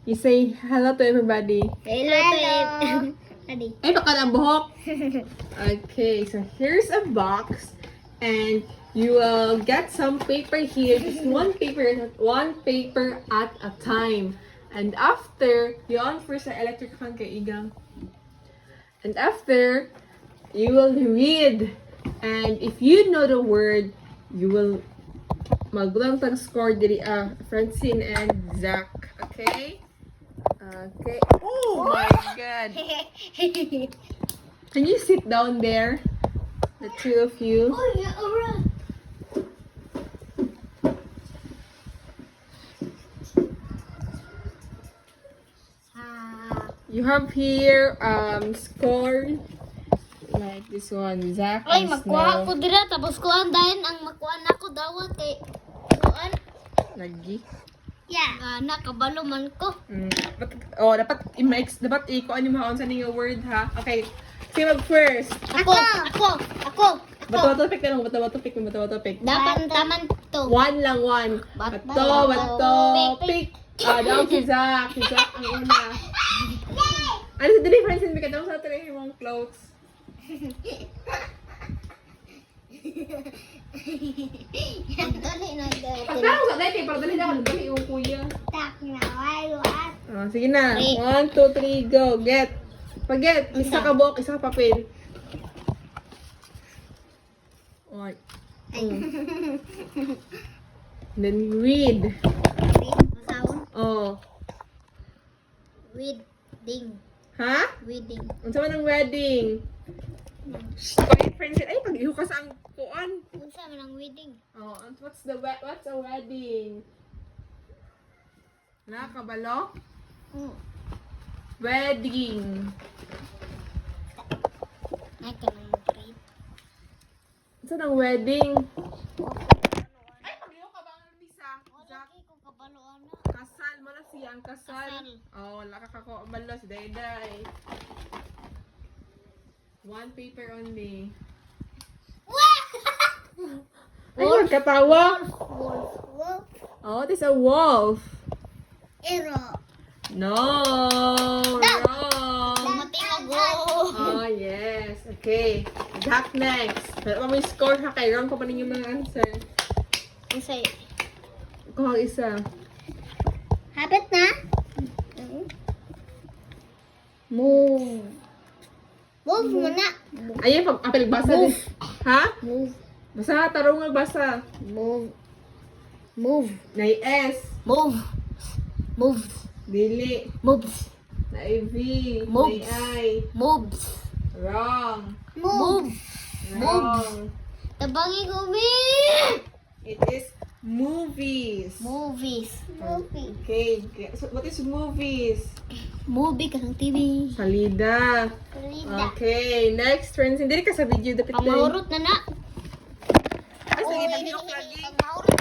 You say hello to everybody. Hello. Adi. Ay, baka na ang buhok. Okay, so here's a box. And you will get some paper here. Just one paper at a time. And after, you on first the electric fan kay Igang. And after, you will read. And if you know the word, you will magbulang tang score diri Francine and Zach. Okay? Okay. Oh my God. Can you sit down there? The two of you. Oh, yeah, alright. You have here score like this one. Zach Ay, and magkuha ko Snow. dira tapos kuan dahil ang makuha nako dawat kay kuan. Lagi. Yeah. Nakabalo man ko. Dapat i-mix. Dapat i-kuan yung mga unsa ning word ha. Okay. Sige mag first. Ako. Bato pick na lang. Bato pick. Dapat taman to. One lang, one. Bato pick. Daw si Zach. Si Zach ang una. Ano sa difference in because daw sa tali yung mga clothes. Dali na dali. Pagkano sa dali, para dali na dali yung kuya. Tak na wala. Sige na. 1, 2, 3, go. Get. Pag-get. Isa ka buhok, isa ka papel. Okay. Then read. Masawon. Oh. Wedding. Ha? Wedding. Unsa man ang wedding? Shh, quiet friends. Ay, pag-ihukas ang kuan. Unsa man ang wedding? Oh, what's a wedding? Nakabalo? Wedding. Ay kanang grade. Unsa ang wedding? Ay, pag-ihukas ka ba ang Lisa? Wala kay ko kabalo ana. Kasal mo na siya ang kasal. Kasal. Oh, wala ka kabalo si Dayday. One paper only. Ay, magkatawa. Wolf. Oh, this is a wolf. Ero. No, wrong. Matingog. Oh, yes. Okay. Zach next. Pero may score ha kay wrong ko pa ninyo mga answer. Unsay? Kuha ang isa. Habit na? Move. Move mo na. Ayun, pag apel basa din. Ha? Move. Basa, tarong nga basa. Move. Move. Nay S. Move. Move. Dili. Moves. Nay V. Moves. Nay I. Moves. Wrong. Move. Wrong. Tabangi ko, Mi. It is movies. Movies. Okay. So, what is movies? Movie ka ng TV. Salida. Okay. Next, friends. Hindi ka sa video. Dapat Pang mahurot na na. Ay, sige. Pag-iok lagi. Pang mahurot